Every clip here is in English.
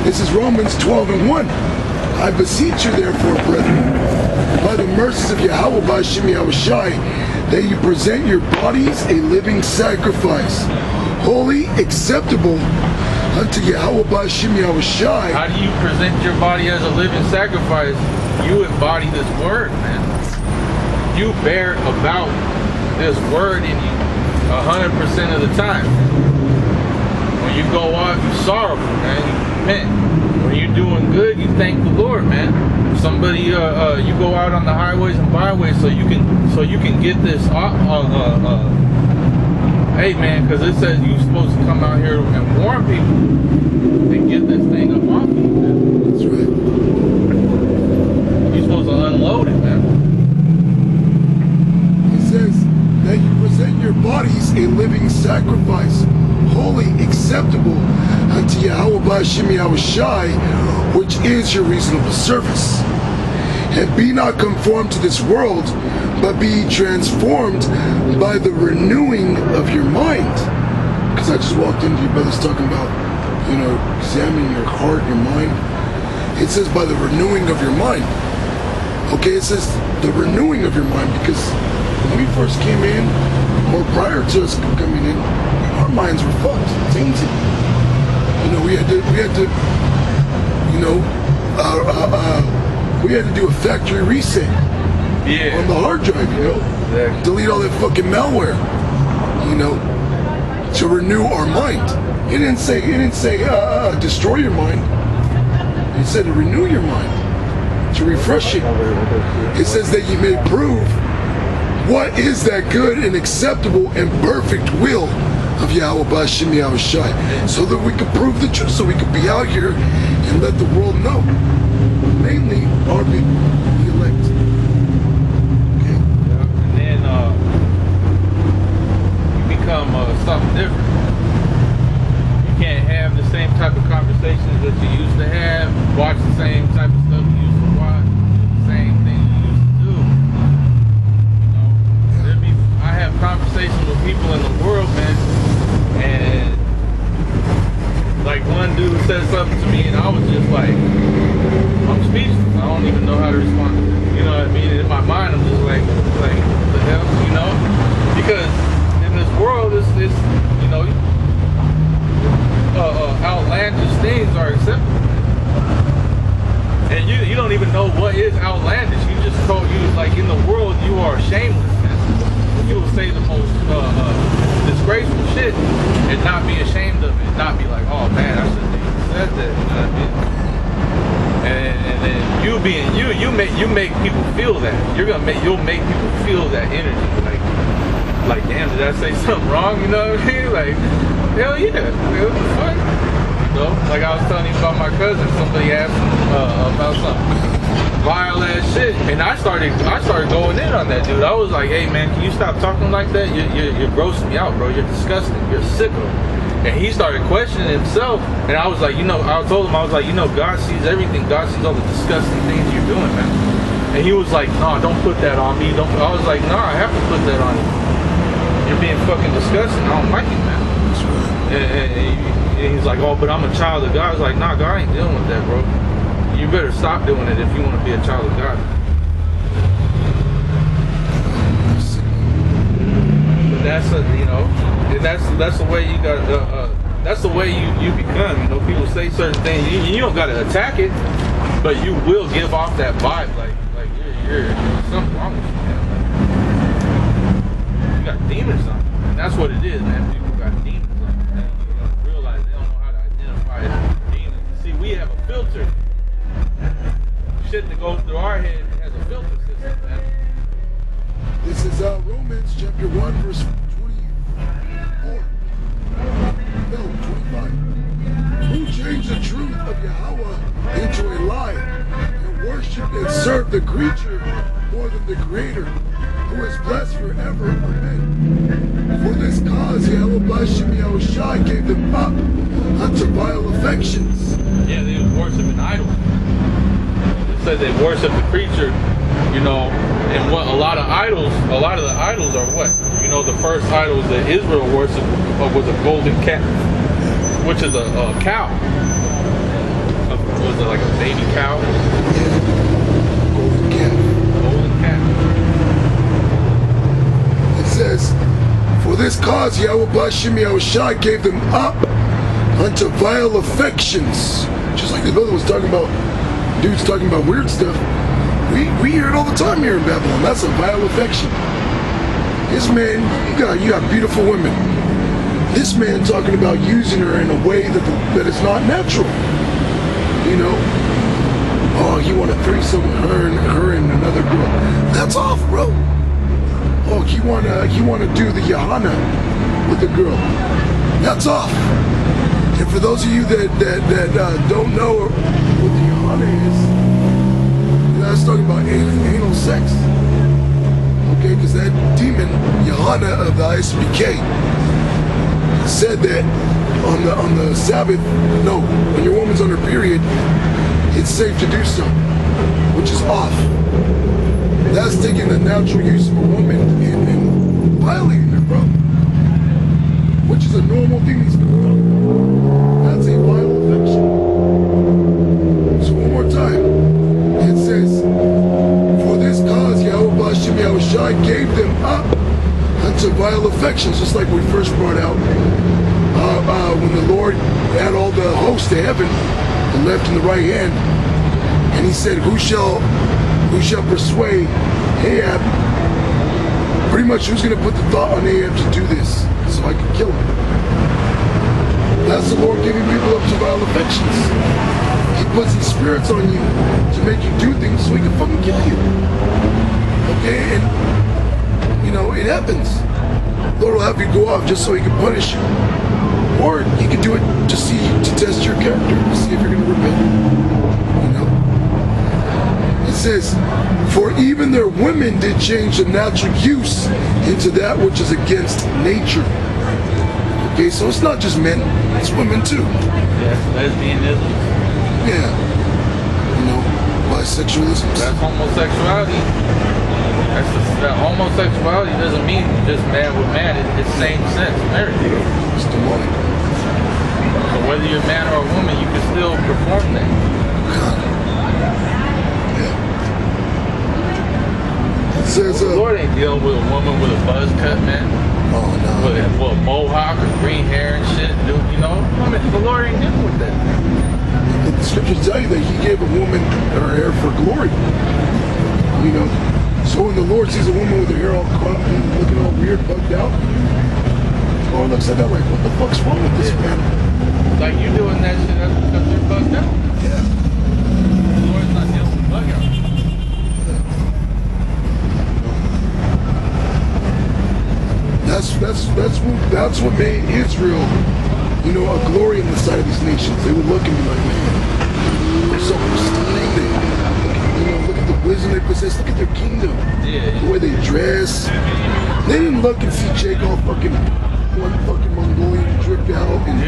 This is Romans 12:1. I beseech you therefore, brethren, by the mercies of Yahweh B'Shem Yahushai, that you present your bodies a living sacrifice, holy, acceptable unto Yahweh B'Shem Yahushai. How do you present your body as a living sacrifice? You embody this word, man. You bear about this word in you 100% of the time. When you go out, you're sorrowful, man. You repent. When you're doing good, you thank the Lord, man. Somebody, you go out on the highways and byways so you can get this. Hey, man, because it says you're supposed to come out here and warn people and get this thing up off you, man. That's right. You're supposed to unload it, man. It says that you present your bodies a living sacrifice, holy, acceptable unto Yahweh B'Shem Yahushai, which is your reasonable service. And be not conformed to this world, but be transformed by the renewing of your mind. Because I just walked into you brothers talking about, examining your heart, your mind. It says by the renewing of your mind. Okay, it says the renewing of your mind, because when we first came in, or prior to us coming in, our minds were fucked, tainted. We had to do a factory reset on the hard drive, Exactly. delete all that fucking malware, to renew our mind. It didn't say destroy your mind. It said to renew your mind, to refresh it. It says that you may prove what is that good and acceptable and perfect will of Yahweh B'Shem Yahushai, so that we could prove the truth, so we could be out here and let the world know. Mainly our people, the elect. Okay. Yeah. And then you become something different. You can't have the same type of conversations that you used to have, watch the same type of stuff you used to watch, do the same thing you used to do. I have conversations with people in the world, man, and like one dude said something to me and I was just like, I'm speechless. I don't even know how to respond to it. You know what I mean? And in my mind, I'm just like, what the hell, Because in this world, outlandish things are acceptable. And you don't even know what is outlandish. You just told you, like, in the world, you are shameless, man. You will say the most disgraceful shit and not be ashamed of it. Not be like, oh man, I shouldn't have said that. You know what I mean? And then you being you make people feel that. You'll make people feel that energy. Like damn, did I say something wrong? You know what I mean? Like, hell yeah. What the fuck? Like I was telling you about my cousin. Somebody asked him about something vile ass shit, and I started going in on that dude. I was like, hey man, can you stop talking like that? You're grossing me out, bro. You're disgusting. You're sicko. And he started questioning himself, and I was like, I told him, I was like, God sees everything. God sees all the disgusting things you're doing, man. And he was like, no, don't put that on me. Don't. I was like, no, I have to put that on you. You're being fucking disgusting. I don't like it, man. And he's like, oh, but I'm a child of God. I was like, nah, God ain't dealing with that, bro. You better stop doing it if you want to be a child of God. But that's the way you got. That's the way you become. People say certain things. You don't got to attack it, but you will give off that vibe, like you're something wrong with you, man. You got demons on you. And that's what it is, man. People got demons on you. Man. You don't realize they don't know how to identify demons. See, we have a filter. Shit that goes through our head has a filter system, man. This is Romans chapter 1, verse 24. No, 25. Who changed the truth of Yahweh into a lie and worship and serve the creature more than the Creator, who is blessed forever. Amen. For this cause Yahweh B'Shem Yahushai gave them up unto vile affections. Yeah, they was worshiping idols. It said they worship the creature, and what a lot of the idols are what? The first idols that Israel worshiped was a golden calf, which is a cow. was it like a baby cow? Yeah. Golden calf. Golden calf. It says, for this cause Yahweh Bashim Yahushai gave them up unto vile affections. Just like the brother was talking about, dudes talking about weird stuff. We hear it all the time here in Babylon. That's a vile affection. This man, you got beautiful women. This man talking about using her in a way that is not natural. You know, oh, you want a threesome with her and another girl. That's off, bro. Oh, you wanna do the Yahana with the girl. That's off. And for those of you that don't know what the Yahana is, that's talking about anal sex. Okay, because that demon Yahana of the ISBK said that on the Sabbath, no, when your woman's on her period, it's safe to do so, which is off. That's taking the natural use of a woman and violating her, bro. Which is a normal thing these people do. That's a vile affection. So one more time, it says, for this cause Yahweh Bashim Yahushai gave them up unto vile affections, just like we first brought out when the Lord had all the hosts of heaven, the left and the right hand, and he said, who shall persuade Ahab? Pretty much, who's going to put the thought on Ahab to do this so I can kill him? That's the Lord giving people up to vile affections. He puts his spirits on you to make you do things so he can fucking kill you. Okay, and you know, it happens. Lord will have you go off just so he can punish you. Or he can do it to test your character, to see if you're going to repent. You know? It says, for even their women did change the natural use into that which is against nature. Okay, so it's not just men, it's women too. Yeah, lesbianism. Yeah. You know, bisexualism. That's homosexuality. That homosexuality doesn't mean just man with man. It's same sex marriage. It's demonic. So whether you're a man or a woman, you can still perform that. Yeah. It says, the Lord ain't dealing with a woman with a buzz cut, man. Oh no. With a mohawk or green hair and shit, dude. You know, I mean, the Lord ain't dealing with that. The scriptures tell you that he gave a woman her hair for glory. You know. So when the Lord sees a woman with her hair all cropped and looking all weird, bugged out, the Lord looks at that like, what the fuck's wrong with this man? Like you doing that shit, that's because they're bugged out. Yeah. The Lord's not dealing with bug out. That's what made Israel, you know, a glory in the sight of these nations. They would look and be like, man, they're so pristine. Look at the wisdom they possess. Look at their kingdom. Yeah. The way they dress. They didn't look and see Jake all fucking one fucking Mongolian dripped out. And,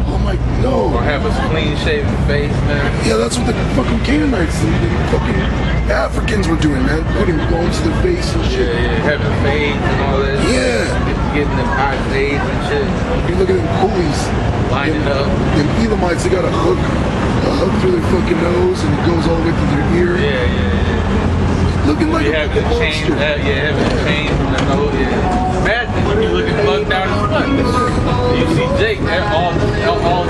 oh my, no. Or have a clean shaven face, man. Yeah, that's what the fucking Canaanites and the fucking Africans were doing, man. Putting bones to their face and shit. Yeah, having fades and all that. Yeah. Getting them high fades and shit. You look at them coolies. Lining up. Them Elamites, they got a hook through their fucking nose and it goes all the way through their ear. Yeah. Looking like you a having monster. having a chain from the nose. Yeah. Madness. You looking bugged out as fuck. You see Jake, all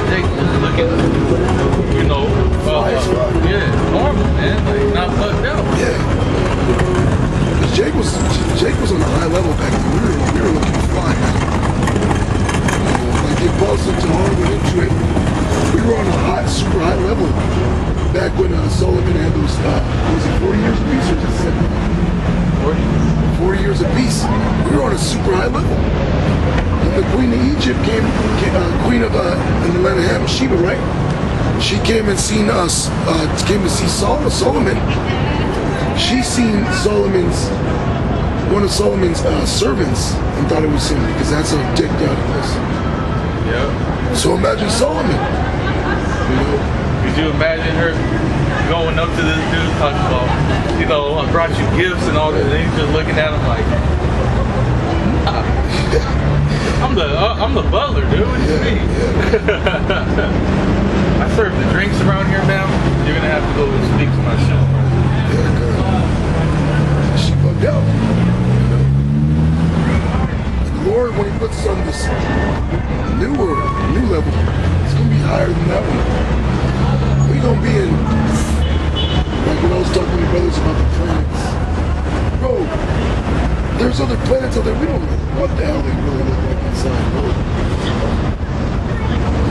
Jake was looking, you know, normal, man. Like not bugged out. Yeah. Jake was on a high level back then. We were looking fly. Like the Apostles tomorrow went into it. We were on a super high level back when Solomon had those, was it 40 years of peace or just 40 years of peace. We were on a super high level. And the queen of Egypt came queen of in the land of Ham, Sheba, right? She came and seen us, came to see Solomon. She seen one of Solomon's servants and thought it was him because that's how dicked out he was. Yeah. So imagine Solomon. You know? Could you imagine her going up to this dude talking about, you know, I brought you gifts and all that, and he's just looking at him like, nah. I'm the butler, dude. What do you mean? I serve the drinks around here, man. when he puts us on this new level, it's gonna be higher than that one. We're gonna be in, like when I was talking to the brothers about the planets. Bro, there's other planets out there, we don't know what the hell they really look like inside, bro.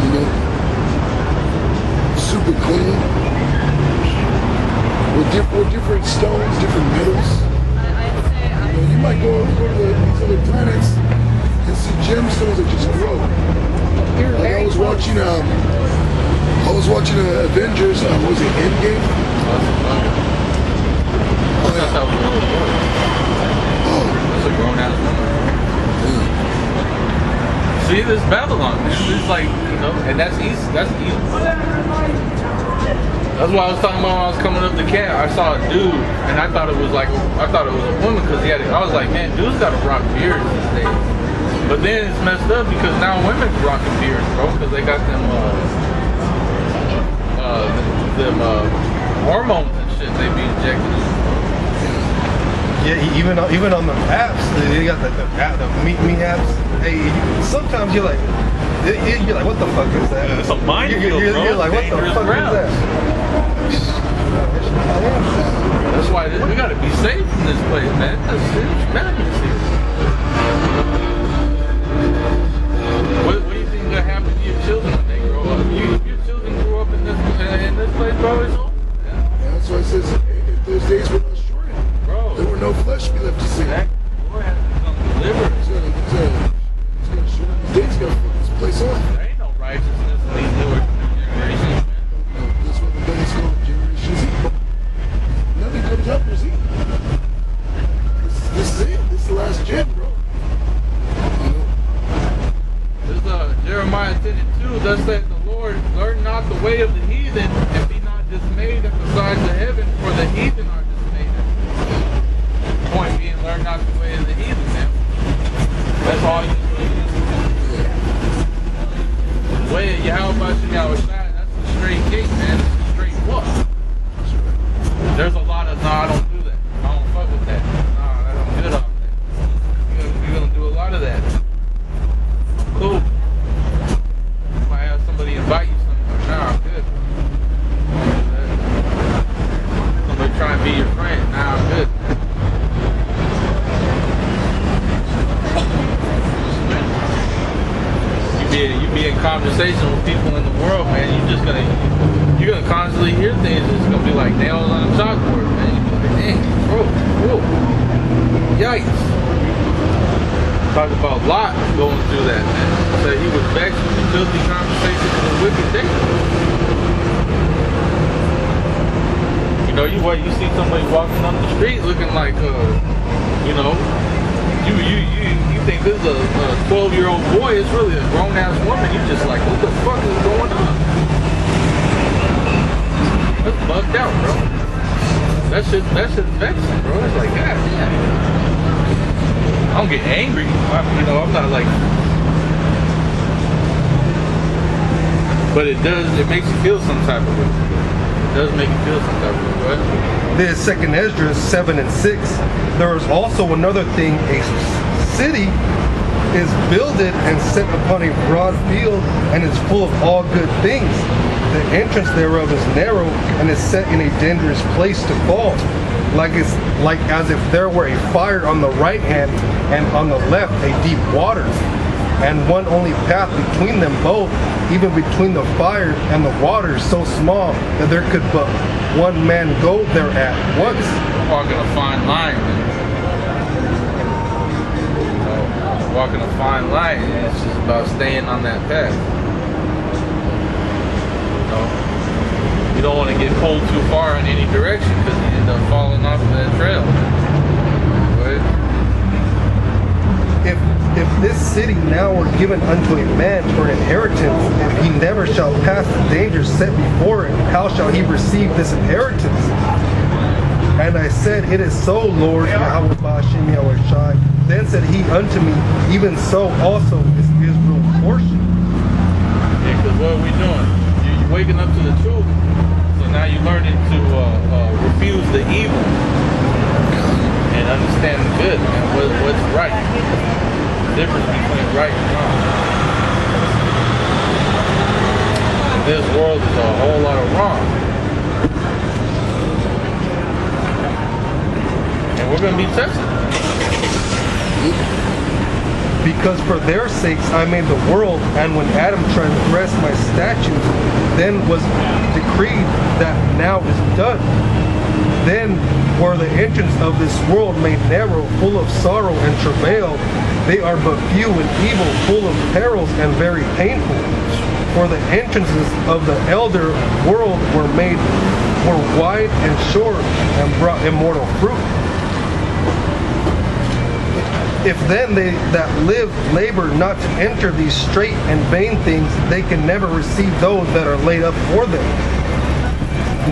You know? Super clean. With different stones, different metals. You might go to these other planets and see gemstones that just grow. Like I was watching Avengers. Was it Endgame? Oh yeah. Oh. That's a grown ass woman. Yeah. See, this Babylon, man. It's like, you know, and that's east. That's east. That's why I was talking about when I was coming up the camp. I saw a dude, and I thought it was a woman because he had. I was like, man, dudes got to rock beards these days. But then it's messed up because now women's rocking beards, bro, because they got them hormones and shit they be injecting. Yeah, even on the apps, they got the meet me apps. Hey, sometimes you're like, what the fuck is that? It's a minefield, bro. You're like, what the fuck is that? That's why we gotta be safe in this place, man. That's madness here. What do you think gonna happen to your children when they grow up? If your children grow up in this place, bro, it's over. Yeah, that's why it says if those days were not shortened, Bro, there were no flesh be left to see. that Lord has to come deliver. It's gonna shorten these days, gonna fuck this place off. There ain't no righteousness in these newer generations, man. That's what the Bible called Generation Z. Nothing comes after Z. This is it. This is the last gen, bro. You know? This Jeremiah 10:2, thus saith the Lord, learn not the way of the heathen, and be not dismayed at the sides of heaven, for the heathen are dismayed. The point being, learn not the way of the heathen, man. That's all you need. The way of Yahweh Shai, that's a straight gate, man. It's a straight walk. There's a lot of, no, I don't do that. I don't fuck with that. Nah, I don't good off that. You're gonna do a lot of that. Cool. You might have somebody invite you somewhere. Nah, I'm good. Somebody try and be your friend. Nah, I'm good. You be in conversation with people in the world, man. You're gonna constantly hear things. It's gonna be like nails on a chalkboard, man. You be like, dang, bro, whoa, yikes. Talk about Lot going through that, man. So he was vexed with the filthy conversations of the wicked David. You know, you see somebody walking up the street looking like, you know, you think this is a 12-year-old boy, it's really a grown-ass woman. You just like, what the fuck is going on? That's bugged out, bro. That shit's vexing, bro. It's like, God damn. I don't get angry. I'm not like... But it makes you feel some type of way. It does make you feel some type of way, right? This second Esdras 7 and 6. There is also another thing, a city is builded and set upon a broad field and is full of all good things. The entrance thereof is narrow and is set in a dangerous place to fall. Like as if there were a fire on the right hand and on the left a deep water, and one only path between them both, even between the fire and the water, so small that there could but one man go there at once. Walking a fine line, man. Walking a fine line, and it's just about staying on that path. You don't want to get pulled too far in any direction because you end up falling off of that trail. But if this city now were given unto a man for an inheritance, and he never shall pass the dangers set before it, how shall he receive this inheritance? And I said, it is so, Lord, Yahweh Ba'ashem Yahweh Shai. Then said he unto me, even so also is Israel's portion. Yeah, because what are we doing? You're waking up to the truth. So now you're learning to refuse the evil and understand the good and what's right. the difference between right and wrong. And this world is a whole lot of wrong. And we're going to be tested. Because for their sakes I made the world, and when Adam transgressed my statutes, then was decreed that now is done. Then were the entrance of this world made narrow, full of sorrow and travail. They are but few and evil, full of perils and very painful. For the entrances of the elder world were wide and short, and brought immortal fruit. If then they that live labor not to enter these straight and vain things, they can never receive those that are laid up for them.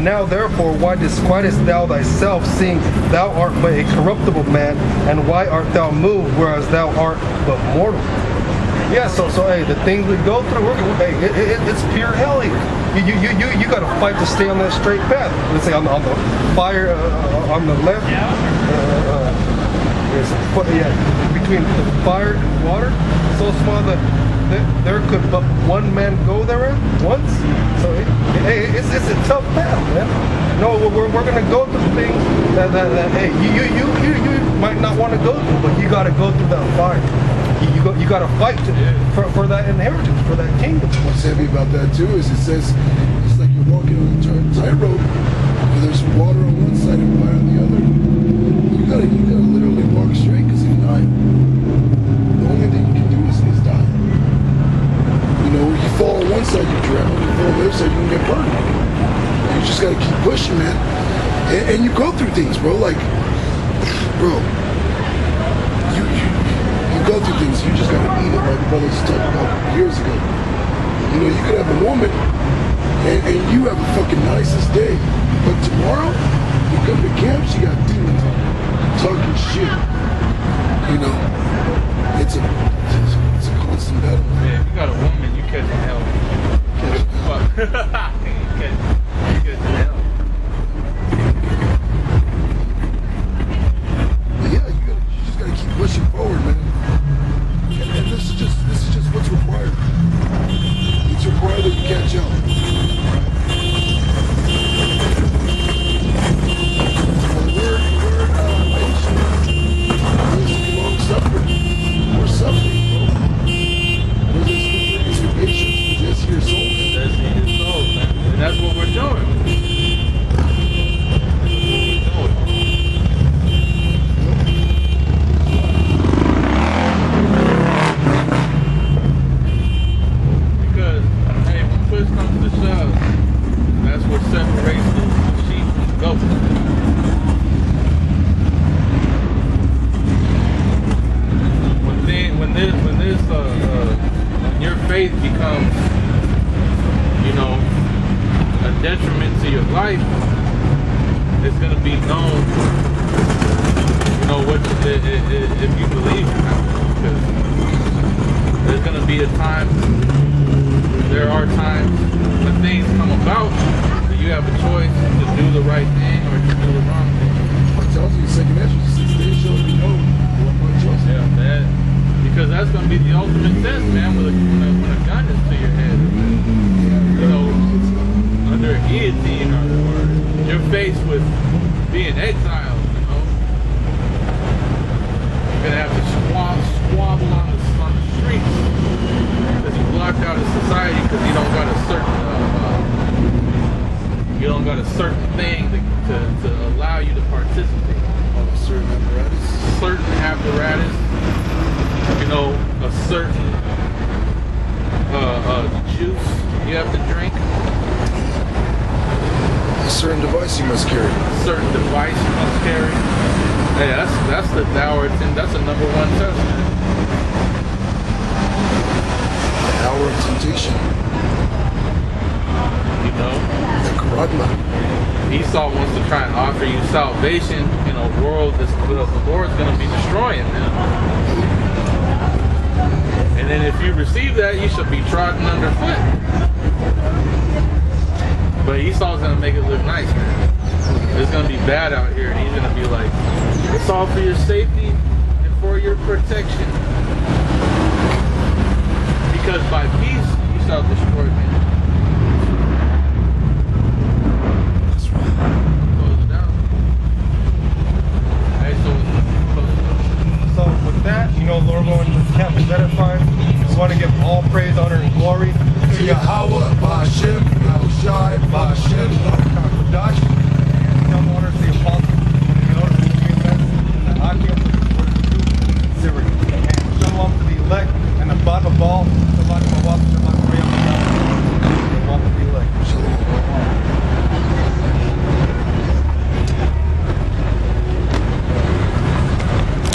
Now therefore, why disquietest thou thyself, seeing thou art but a corruptible man, and why art thou moved, whereas thou art but mortal? Yeah, so hey, the things we go through, it's pure hell here. You got to fight to stay on that straight path. Let's say on the fire on the left. Between the fire and water, so small that there could but one man go there once. So it's a tough path, man. No, we're gonna go through things that hey, you might not want to go through, but you got to go through that fire. You got to fight for that inheritance, for that kingdom. What's heavy about that too is it says it's like you're walking on a tightrope. There's water on one side and fire on the other. You gotta literally walk straight, because if not, the only thing you can do is die. You know, you fall on one side, you drown. You fall on the other side, you can get burned. You just gotta keep pushing, man. And you go through things, bro. Like, bro, you go through things. You just gotta eat it, like the brothers talked about years ago. You know, you could have a woman, and you have a fucking nicest day, but tomorrow you come to camp, she got demons on her. Talking shit, you know, it's a constant battle. Yeah, if you got a woman, you catching hell. Fuck. you catching hell. But yeah, you just gotta keep pushing forward, man. And this is just what's required. It's required that you catch up. Suffering, bro. Where there's your patience, possess your soul. Possessing your soul, man. And that's what we're doing. Because, hey, when push comes to shove, that's what separates the sheep from the goats. When your faith becomes, you know, a detriment to your life, it's gonna be known, you know, what if you believe in that. Because there's gonna be a time, there are times when things come about that you have a choice to do the right thing or to do the wrong thing. It tells you in second Ezra, 6 days shall be known what my choice is. Yeah, man. Because that's going to be the ultimate test, man, when a gun is to your head. You know, under a guillotine or you're faced with being exiled, you know. You're going to have to squabble on the streets because you blocked out of society because you don't got a certain thing to allow you to participate. A certain apparatus. Certain apparatus. You know, a certain juice you have to drink. A certain device you must carry. A certain device you must carry. Hey, that's the hour. That's the number one test, man. The hour of temptation. You know, the karagma. Esau wants to try and offer you salvation in a world that the Lord's going to be destroying, man. And then if you receive that, you shall be trodden underfoot. But Esau's going to make it look nice, man. It's going to be bad out here, and he's going to be like, it's all for your safety and for your protection. Because by peace you shall destroy men. That's right. Close it down. Hey, so close it down. So with that, Lord willing, the camp is edifying. We want to give all praise, honor, and glory To Yahweh, Ba'Shem, Yahushai, Ba'Shem, Kodash, and some honor to the apostles, and the honor to the events, and the Akim, for the truth, and sincerity. And shalom to the elect, and the Baba Ball,